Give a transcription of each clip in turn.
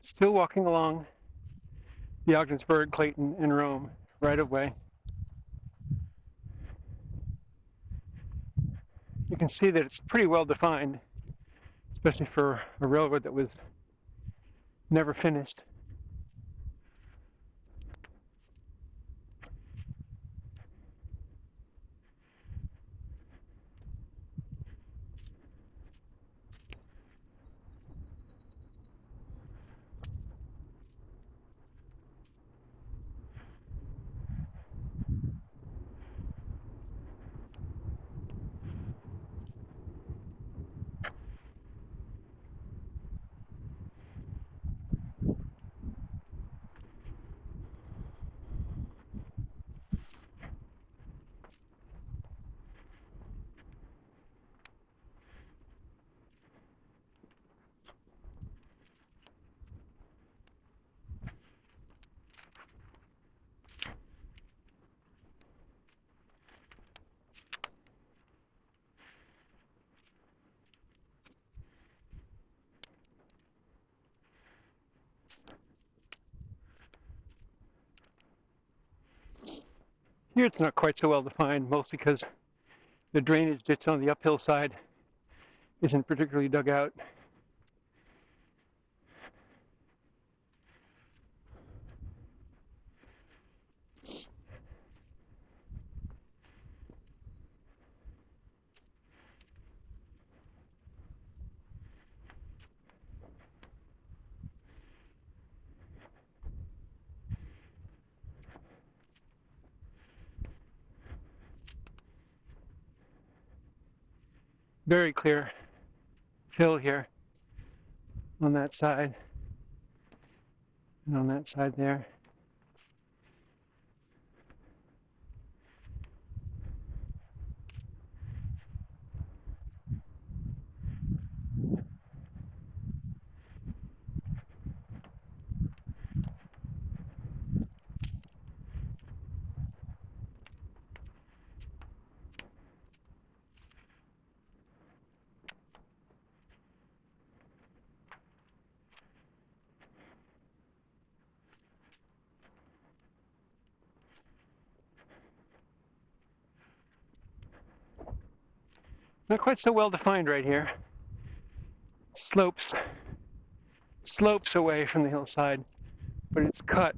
Still walking along the Ogdensburg, Clayton, and Rome right of way. You can see that it's pretty well defined, especially for a railroad that was never finished. Here it's not quite so well defined, mostly because the drainage ditch on the uphill side isn't particularly dug out. Very clear fill here on that side and on that side there. Not quite so well defined right here. Slopes away from the hillside, but it's cut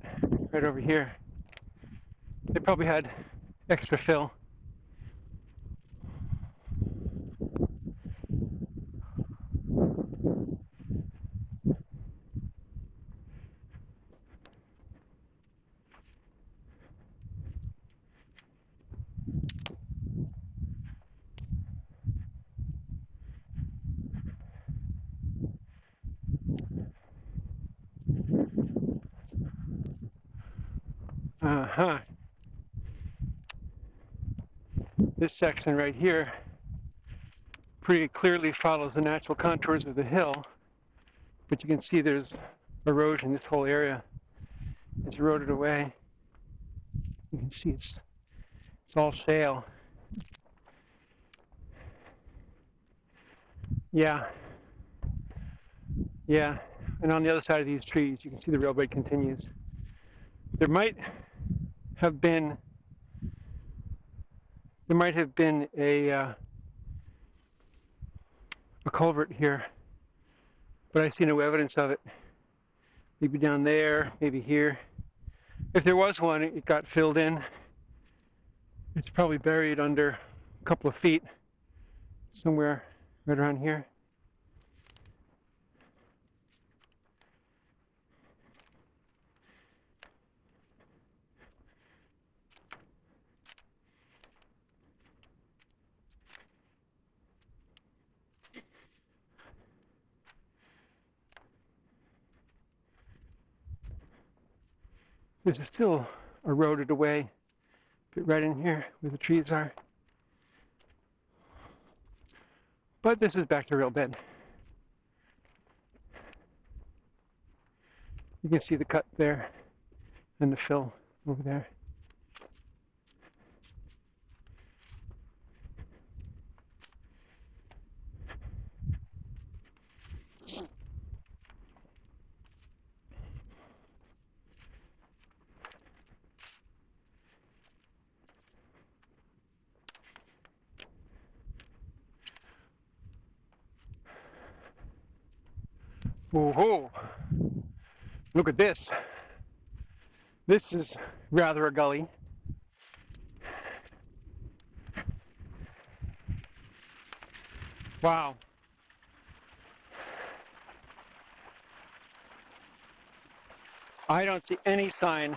right over here. They probably had extra fill. This section right here pretty clearly follows the natural contours of the hill, but you can see there's erosion. This whole area is eroded away. You can see it's all shale. Yeah, and on the other side of these trees you can see the railbed continues. There might have been a culvert here, but I see no evidence of it. Maybe down there, maybe here. If there was one, it got filled in. It's probably buried under a couple of feet, somewhere right around here. This is still eroded away, but right in here where the trees are. But this is back to railbed. You can see the cut there and the fill over there. Whoa, look at this. This is rather a gully. Wow. I don't see any sign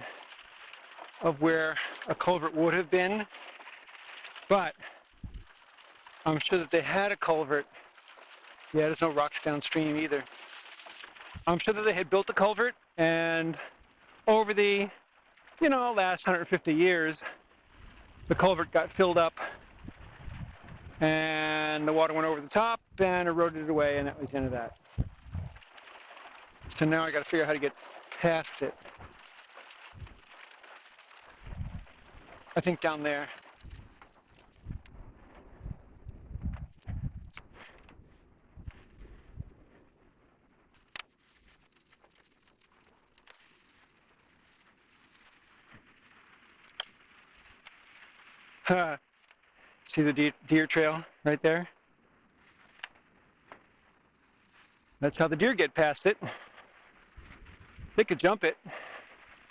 of where a culvert would have been, but I'm sure that they had a culvert. Yeah, there's no rocks downstream either. I'm sure that they had built a culvert, and over the, last 150 years, the culvert got filled up and the water went over the top and eroded it away, and that was the end of that. So now I got to figure out how to get past it. I think down there. See the deer trail right there? That's how the deer get past it. They could jump it.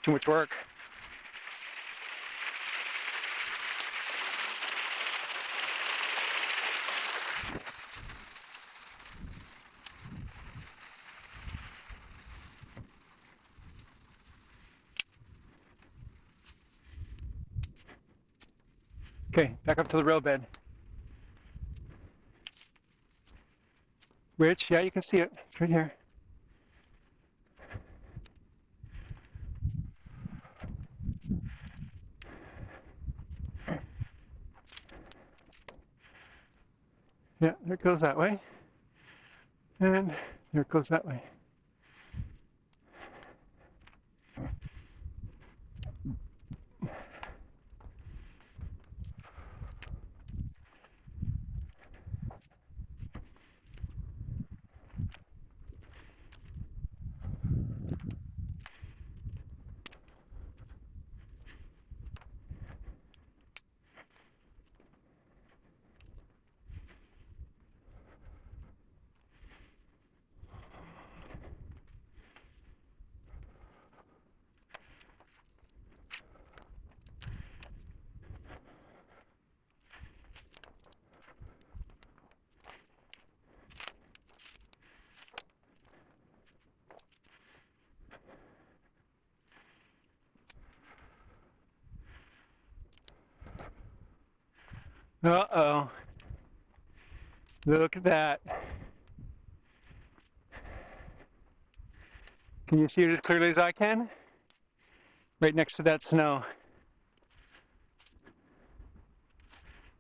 Too much work. Okay, back up to the railbed. Which, yeah, you can see it. It's right here. Yeah, there it goes that way. And there it goes that way. Uh-oh. Look at that. Can you see it as clearly as I can? Right next to that snow.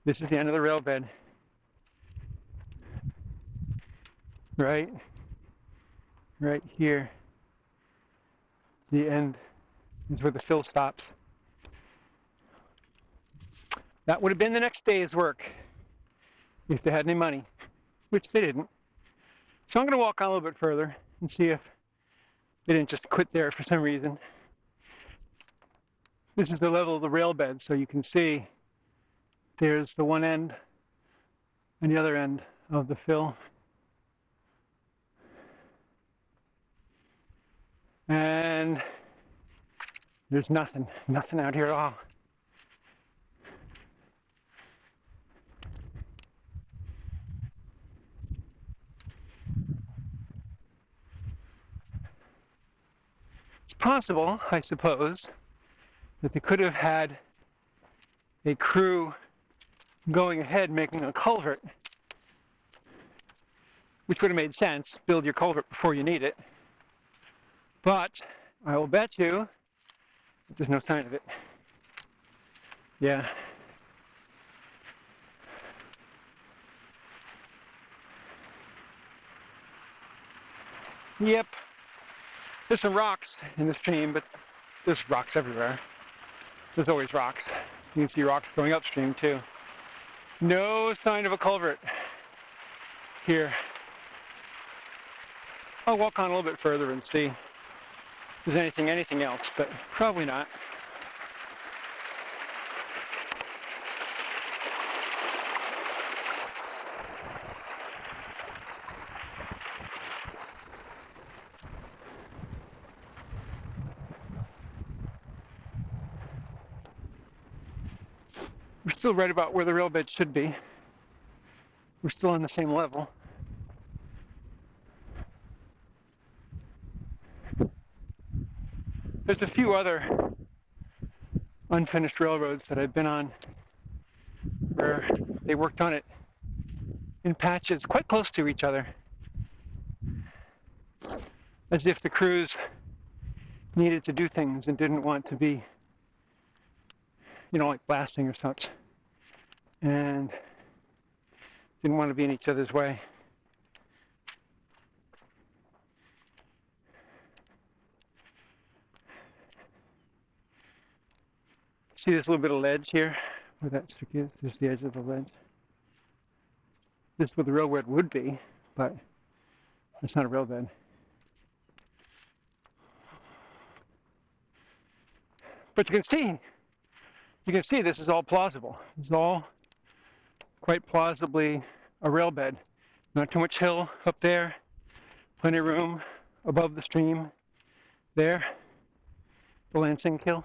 This is the end of the railbed. Right here. The end is where the fill stops. That would have been the next day's work if they had any money, which they didn't. So I'm going to walk on a little bit further and see if they didn't just quit there for some reason. This is the level of the railbed, so you can see there's the one end and the other end of the fill. And there's nothing out here at all. It's possible, I suppose, that they could have had a crew going ahead making a culvert, which would have made sense. Build your culvert before you need it. But I will bet you that there's no sign of it. Yeah. Yep. There's some rocks in the stream, but there's rocks everywhere. There's always rocks. You can see rocks going upstream too. No sign of a culvert here. I'll walk on a little bit further and see if there's anything else, but probably not. We're still right about where the railbed should be. We're still on the same level. There's a few other unfinished railroads that I've been on where they worked on it in patches quite close to each other, as if the crews needed to do things and didn't want to be, you know, like blasting or such, and didn't want to be in each other's way. See this little bit of ledge here, where that stick is? Just the edge of the ledge. This is where the railbed would be, but it's not a railbed. But you can see this is all plausible. This is all quite plausibly a railbed. Not too much hill up there, plenty of room above the stream there, the Lansing Kill.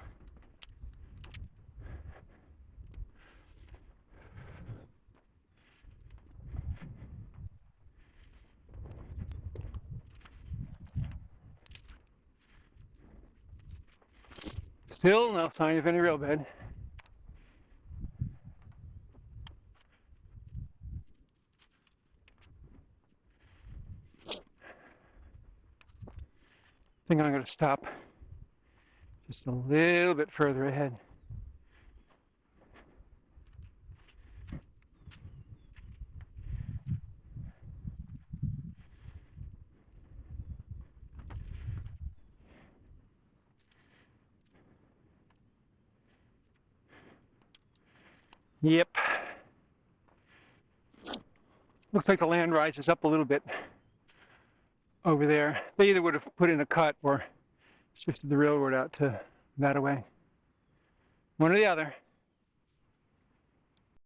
Still no sign of any railbed. I think I'm going to stop just a little bit further ahead. Yep. Looks like the land rises up a little bit over there. They either would have put in a cut or shifted the railroad out to that away. One or the other.